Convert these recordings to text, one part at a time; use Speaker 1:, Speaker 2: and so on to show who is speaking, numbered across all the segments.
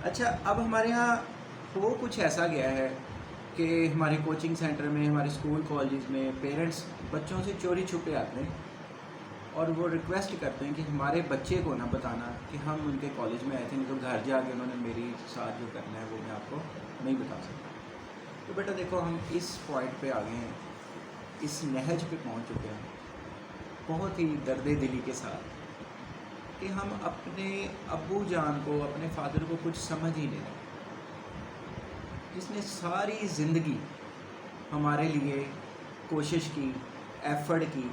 Speaker 1: اچھا، اب ہمارے یہاں ہو کچھ ایسا گیا ہے کہ ہمارے کوچنگ سینٹر میں، ہمارے اسکول کالجز میں پیرنٹس بچوں سے چوری چھپے آتے ہیں اور وہ ریکویسٹ کرتے ہیں کہ ہمارے بچے کو نہ بتانا کہ ہم ان کے کالج میں آئے تھے، نہیں تو گھر جا کے انہوں نے میری ساتھ جو کرنا ہے وہ میں آپ کو نہیں بتا سکتا۔ تو بیٹا دیکھو، ہم اس پوائنٹ پہ آ گئے ہیں، اس نہج پہ پہنچ چکے ہیں بہت ہی درد دلی کے ساتھ کہ ہم اپنے ابو جان کو، اپنے فادر کو کچھ سمجھ ہی نہیں رہے، جس نے ساری زندگی ہمارے لیے کوشش کی، ایفرٹ کی۔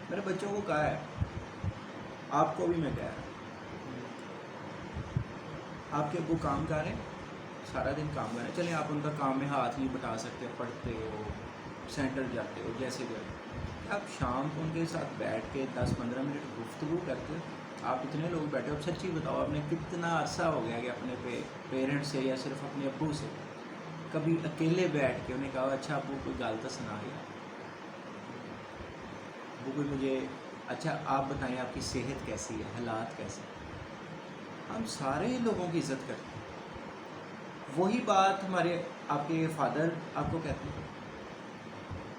Speaker 1: میرے بچوں کو کہا ہے، آپ کو بھی میں کہہ رہا ہوں، آپ کے ابو کام کر رہے ہیں، سارا دن کام کر رہے ہیں، چلیں آپ ان کا کام میں ہاتھ نہیں بٹا سکتے، پڑھتے ہو، سینٹر جاتے ہو، جیسے بھی آپ شام کو ان کے ساتھ بیٹھ کے 10-15 منٹ گفتگو کرتے ہو۔ آپ اتنے لوگ بیٹھے ہو، اب سچی بتاؤ، آپ نے کتنا عرصہ ہو گیا کہ اپنے پیرنٹس سے یا صرف اپنے ابو سے کبھی اکیلے بیٹھ کے انہیں کہا اچھا ابو کوئی گل تو سنا گیا، ابو کوئی مجھے اچھا آپ بتائیں آپ کی صحت کیسی ہے، حالات کیسے ہیں؟ ہم سارے لوگوں کی عزت کرتے ہیں۔ وہی بات ہمارے آپ کے فادر آپ کو کہتے ہیں،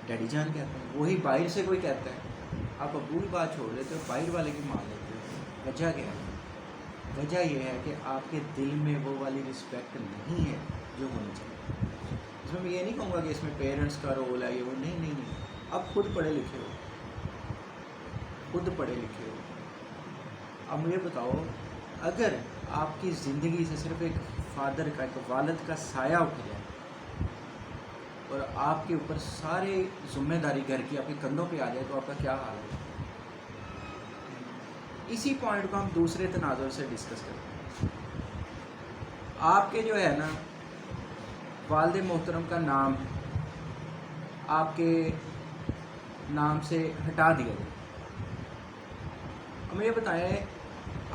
Speaker 1: ڈیڈی جان کہتے ہیں، وہی باہر سے کوئی کہتا ہے، آپ ابو کی بات چھوڑ دیتے ہو، باہر والے کی مان لیتے ہو۔ وجہ کیا ہے؟ وجہ یہ ہے کہ آپ کے دل میں وہ والی رسپیکٹ نہیں ہے جو ہونی چاہیے۔ اس میں میں یہ نہیں کہوں گا کہ اس میں پیرنٹس کا رول ہے، یہ وہ نہیں۔ آپ خود پڑھے لکھے ہو، خود پڑھے لکھے ہو، اب مجھے بتاؤ، اگر آپ کی زندگی سے صرف ایک فادر کا، ایک والد کا سایہ اٹھ جائے اور آپ کے اوپر سارے ذمہ داری گھر کی آپ کے کندھوں پہ آ جائے تو آپ کا کیا حال ہے؟ اسی پوائنٹ کو ہم دوسرے تناظر سے ڈسکس کرتے ہیں۔ آپ کے جو ہے نا والد محترم کا نام آپ کے نام سے ہٹا دیا گیا، ہمیں یہ بتائیں،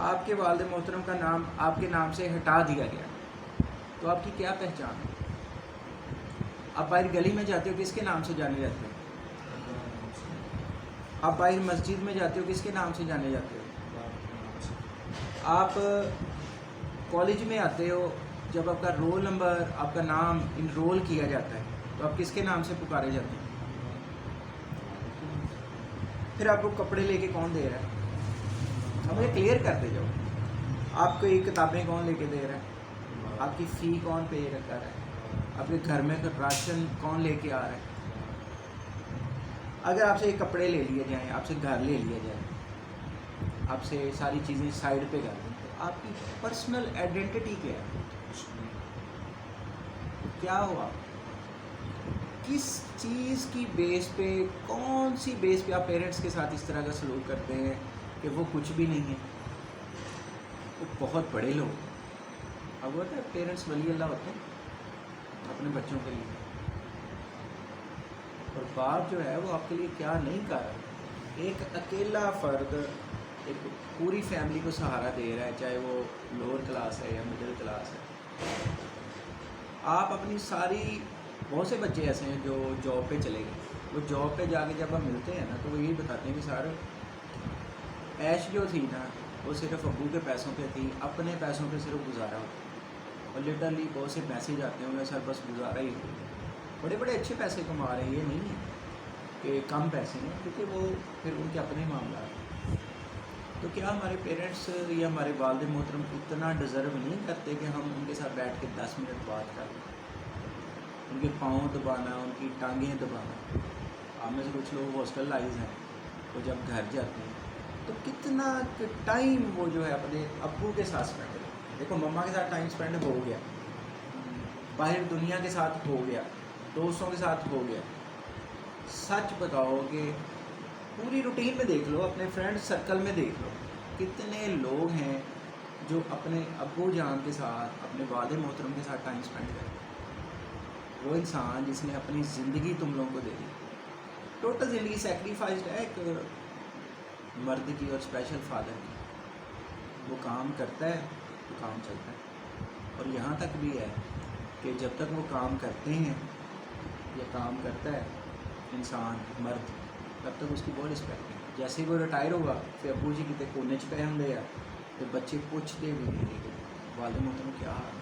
Speaker 1: آپ کے والد محترم کا نام آپ کے نام سے ہٹا دیا گیا تو آپ کی کیا پہچان ہے؟ آپ باہر گلی میں جاتے ہو، کس کے نام سے جانے جاتے ہو؟ آپ باہر مسجد میں جاتے ہو، کس کے نام سے جانے جاتے ہو؟ آپ کالج میں آتے ہو، جب آپ کا رول نمبر، آپ کا نام انرول کیا جاتا ہے تو آپ کس کے نام سے پکارے جاتے ہیں؟ پھر آپ کو کپڑے لے کے کون دے رہا ہے؟ اب مجھے کلیئر کرتے جاؤ، آپ کو یہ کتابیں کون لے کے دے رہا ہے؟ آپ کی فی کون پے کر رہا ہے؟ آپ کے گھر میں راشن کون لے کے آ رہا ہے؟ اگر آپ سے یہ کپڑے لے لیے جائیں، آپ سے گھر لے لیا جائے، آپ سے ساری چیزیں سائڈ پہ کر دیں، تو آپ کی پرسنل آئیڈینٹی کیا ہے؟ کیا ہوا؟ کس چیز کی بیس پہ، کون سی بیس پہ آپ پیرنٹس کے ساتھ اس طرح کا سلوک کرتے ہیں کہ وہ کچھ بھی نہیں ہے، وہ بہت بڑے لوگ؟ اب ہوتا ہے پیرنٹس ولی اللہ ہوتے ہیں اپنے بچوں کے لیے، اور باپ جو ہے وہ آپ کے لیے کیا نہیں کر رہا، ایک اکیلا فرد ایک پوری فیملی کو سہارا دے رہا ہے، چاہے وہ لوور کلاس ہے یا مڈل کلاس ہے۔ آپ اپنی ساری، بہت سے بچے ایسے ہیں جو جاب پہ چلے گئے، وہ جاب پہ جا کے جب ہم ملتے ہیں نا تو وہ یہی بتاتے ہیں کہ سر عیش جو تھی نا وہ صرف ابو کے پیسوں پہ تھی، اپنے پیسوں پہ صرف گزارا ہوتا، اور لٹرلی بہت سے میسیج آتے ہیں سر بس گزارا ہی ہو، بڑے بڑے اچھے پیسے کما رہے ہیں، یہ نہیں ہے کہ کم پیسے ہیں، کیونکہ وہ پھر ان کے اپنے معاملات ہیں۔ تو کیا ہمارے پیرنٹس یا ہمارے والد محترم اتنا ڈیزرو نہیں کرتے کہ ہم ان کے ساتھ بیٹھ کے 10 منٹ بات کر لیں؟ ان کے پاؤں دبانا، ان کی ٹانگیں دبانا۔ آپ میں سے کچھ لوگ ہاسٹل لائز ہیں، وہ جب گھر جاتے ہیں تو کتنا ٹائم وہ جو ہے اپنے ابو کے ساتھ اسپینڈ کرتے ہیں۔ دیکھو، مما کے ساتھ ٹائم اسپینڈ ہو گیا، باہر دنیا کے ساتھ ہو گیا، دوستوں کے ساتھ ہو گیا، سچ بتاؤ کہ پوری روٹین میں دیکھ لو، اپنے فرینڈ سرکل میں دیکھ لو، کتنے لوگ ہیں جو اپنے ابو جان کے ساتھ، اپنے والد محترم کے ساتھ ٹائم اسپینڈ کرتے ہیں؟ وہ انسان جس نے اپنی زندگی تم لوگوں کو دے دی، ٹوٹل زندگی سیکریفائزڈ ہے ایک مرد کی اور اسپیشل فادر کی، وہ کام کرتا ہے تو کام چلتا ہے، اور یہاں تک بھی ہے کہ جب تک وہ کام کرتے ہیں یا کام کرتا ہے انسان مرد، تب تک اس کی بہت رسپیکٹ ہے۔ جیسے ہی وہ ریٹائر ہوا پھر ابو جی کتے کونے چ پہ ہوں گے، تو بچے پوچھتے بھی نہیں کہ والد محترم کیا حال ہے،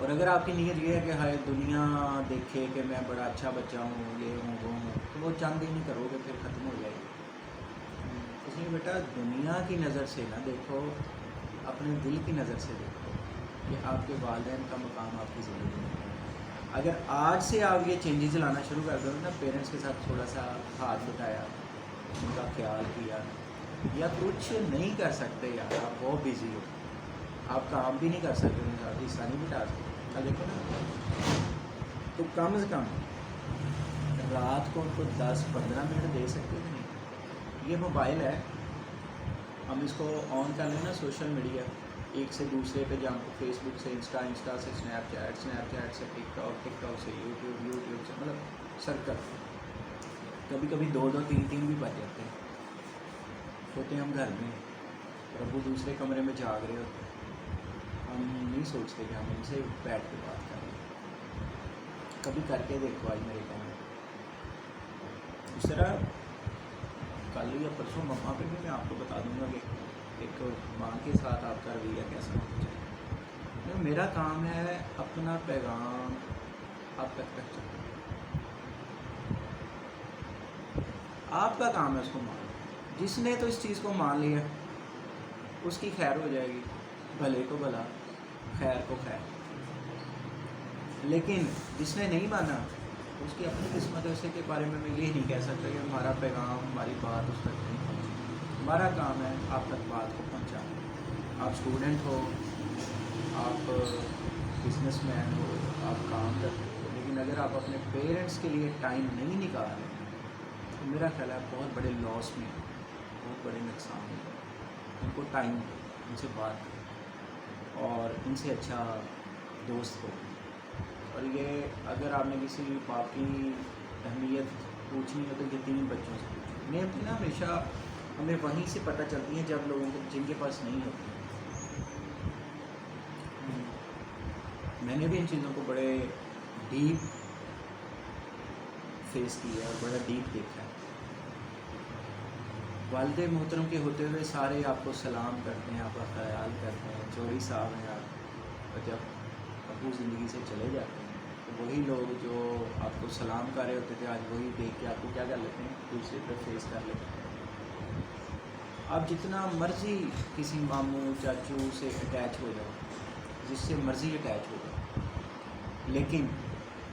Speaker 1: اور اگر آپ کی نیت یہ ہے کہ ہائے دنیا دیکھے کہ میں بڑا اچھا بچہ ہوں، یہ ہوں وہ ہوں، تو وہ چند دن ہی کرو گے پھر ختم ہو جائے گی۔ اس لیے بیٹا دنیا کی نظر سے نہ دیکھو، اپنے دل کی نظر سے دیکھو کہ آپ کے والدین کا مقام آپ کی زندگی میں ہے۔ اگر آج سے آپ یہ چینجز لانا شروع کر دو نا، پیرنٹس کے ساتھ تھوڑا سا ہاتھ بٹایا، ان کا خیال کیا، یا کچھ نہیں کر سکتے یار آپ بہت بزی ہو، آپ کام بھی نہیں کر سکتے، ان کا حصہ نہیں بٹا سکتے، دیکھو نا، تو کم از کم رات کو ان کو 10-15 منٹ دے سکتے کہ نہیں؟ یہ موبائل ہے، ہم اس کو آن کر لیں نا، سوشل میڈیا ایک سے دوسرے پہ جاؤں، فیس بک سے انسٹا سے اسنیپ چیٹ سے ٹک ٹاک سے یوٹیوب سے، مطلب سرکل، کبھی کبھی 2-2 3 بھی بج جاتے ہیں، ہوتے ہم گھر میں اور ابو دوسرے کمرے میں جاگ رہے ہوتے ہیں، ہم نہیں سوچتے کہ ہم ان سے بیٹھ کے بات کریں۔ کبھی کر کے دیکھو آج میرے کہنے، اس طرح کل یا پرسوں مما پہ بھی میں آپ کو بتا دوں گا کہ ایک ماں کے ساتھ آپ کا رویہ کیسا ہونا چاہیے۔ میرا کام ہے اپنا پیغام آپ تک پہنچانا، آپ کا کام ہے اس کو ماننا۔ جس نے تو اس چیز کو مان لیا اس کی خیر ہو جائے گی، بھلے کو بھلا، خیر کو خیر، لیکن جس نے نہیں مانا اس کی اپنی قسمت ہے، اسے کے بارے میں یہ نہیں کہہ سکتا کہ ہمارا پیغام، ہماری بات اس تک نہیں پہنچی۔ ہمارا کام ہے آپ تک بات کو پہنچانا۔ آپ اسٹوڈنٹ ہو، آپ بزنس مین ہو، آپ کام کرتے ہو، لیکن اگر آپ اپنے پیرنٹس کے لیے ٹائم نہیں نکال رہے تو میرا خیال ہے بہت بڑے لاس میں، بہت بڑے نقصان میں۔ ان کو ٹائم دو، ان سے بات کرو اور ان سے اچھا دوست ہو۔ اور یہ اگر آپ نے کسی باپ کی اہمیت پوچھنی ہو تو یہ 3 بچوں سے پوچھیں۔ نعمتیں نا ہمیشہ ہمیں وہیں سے پتہ چلتی ہیں جب لوگوں کو، جن کے پاس نہیں ہوتی۔ میں نے بھی ان چیزوں کو بڑے ڈیپ فیس کیا اور بڑا ڈیپ دیکھا ہے۔ والد محترم کے ہوتے ہوئے سارے آپ کو سلام کرتے ہیں، آپ کا خیال کرتے ہیں، چوری صاحب ہیں آپ، اور جب ابو زندگی سے چلے جاتے ہیں تو وہی لوگ جو آپ کو سلام کر رہے ہوتے تھے آج وہی دیکھ کے آپ کو کیا کر لیتے ہیں، دوسرے پہ فیس کر لیتے ہیں۔ آپ جتنا مرضی کسی ماموں چاچو سے اٹیچ ہو جاؤ، جس سے مرضی اٹیچ ہو جاؤ، لیکن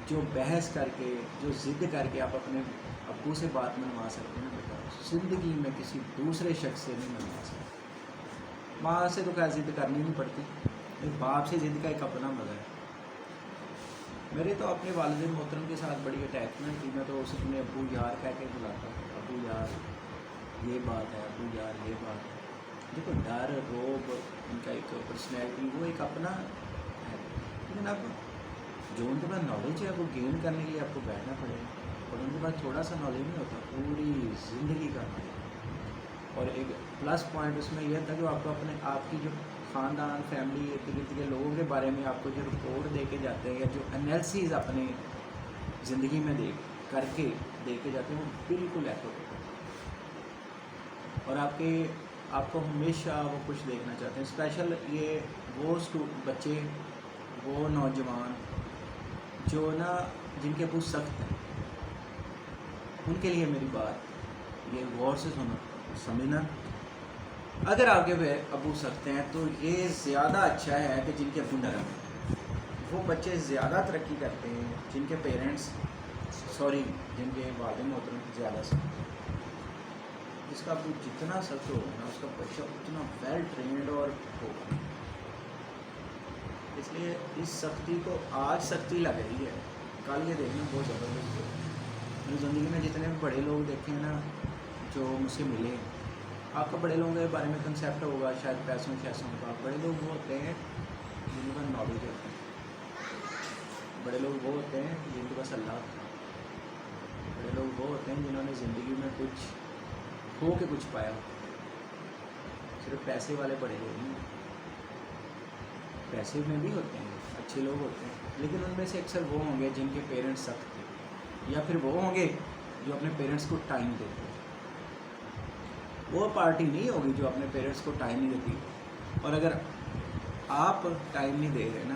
Speaker 1: جو بحث کر کے، جو ضد کر کے آپ اپنے ابو سے بات منوا سکتے ہیں نا بیٹا، زندگی میں کسی دوسرے شخص سے نہیں منوا سکتے۔ ماں سے تو کیا ضد کرنی نہیں پڑتی، ایک باپ سے ضد کا ایک اپنا مزہ ہے۔ میرے تو اپنے والد محترم کے ساتھ بڑی اٹیچمنٹ تھی، میں تو اسے اپنے ابو یار کہہ کے بلاتا ہوں، ابو یار یہ بات ہے، ابو یار یہ بات ہے۔ دیکھو ڈر، روب، ان کا ایک پرسنالٹی، وہ ایک اپنا ہے، لیکن اب جو ان کے پاس نالج ہے وہ گین کرنے کے لیے آپ کو بیٹھنا پڑے گا، اور ان کے پاس تھوڑا سا نالج نہیں ہوتا، پوری زندگی کا نالج۔ اور ایک پلس پوائنٹ اس میں یہ تھا کہ آپ کو اپنے، آپ کی جو خاندان، فیملی، ارد گرد کے لوگوں کے بارے میں آپ کو جو رپورٹ دے کے جاتے ہیں یا جو انالیسز اپنے زندگی میں کر کے دے کے جاتے ہیں وہ بالکل ایکوریٹ ہے، اور آپ کو ہمیشہ وہ کچھ دیکھنا چاہتے ہیں۔ اسپیشل یہ وہ بچے، وہ نوجوان جو نا جن کے ابو سخت ہیں، ان کے لیے میری بات یہ غور سے سمجھنا، اگر آپ کے ابو سخت ہیں تو یہ زیادہ اچھا ہے کہ جن کے ابو نرم ہیں۔ وہ بچے زیادہ ترقی کرتے ہیں جن کے پیرنٹس، جن کے والد محترم زیادہ سخت ہیں۔ جس کا ابو جتنا سخت ہوگا نا اس کا بچہ اتنا ویل ٹرینڈ اور ہوگا۔ اس لیے اس سختی کو، آج سختی لگ رہی ہے، کل یہ دیکھنا بہت زبردست ہوگا۔ میری زندگی میں جتنے بھی بڑے لوگ دیکھے ہیں نا جو مجھ سے ملے، آپ کو بڑے لوگوں کے بارے میں کنسیپٹ ہوگا شاید پیسوں کا۔ بڑے لوگ وہ ہوتے ہیں جن کے پاس نالج ہوتا ہے، بڑے لوگ وہ ہوتے ہیں جن کے پاس اللہ ہوتا ہے، بڑے لوگ وہ ہوتے ہیں جنہوں نے زندگی میں کچھ کھو کے کچھ پایا ہوتا ہے۔ صرف پیسے والے بڑے لوگ نہیں ہوتے، پیسے میں بھی ہوتے ہیں، اچھے لوگ ہوتے ہیں، لیکن ان میں سے اکثر وہ ہوں گے جن کے پیرنٹس سخت تھے، یا پھر وہ ہوں گے جو اپنے پیرنٹس کو ٹائم دیتے ہیں۔ وہ پارٹی نہیں ہوگی جو اپنے پیرنٹس کو ٹائم نہیں دیتی، اور اگر آپ ٹائم نہیں دے رہے نا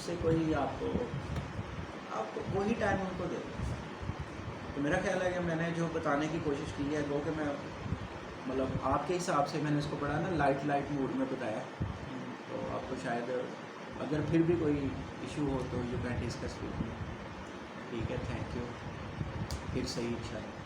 Speaker 1: اس سے کوئی آپ کو وہی ٹائم ان کو دے دیں. تو میرا خیال ہے کہ میں نے جو بتانے کی کوشش کی ہے وہ کہ میں مطلب آپ کے حساب سے میں نے اس کو پڑھا نا لائٹ موڈ میں بتایا. تو آپ کو شاید اگر پھر بھی کوئی ایشو ہو تو you can discuss with me. ٹھیک ہے, تھینک یو. پھر صحیح انشاءاللہ.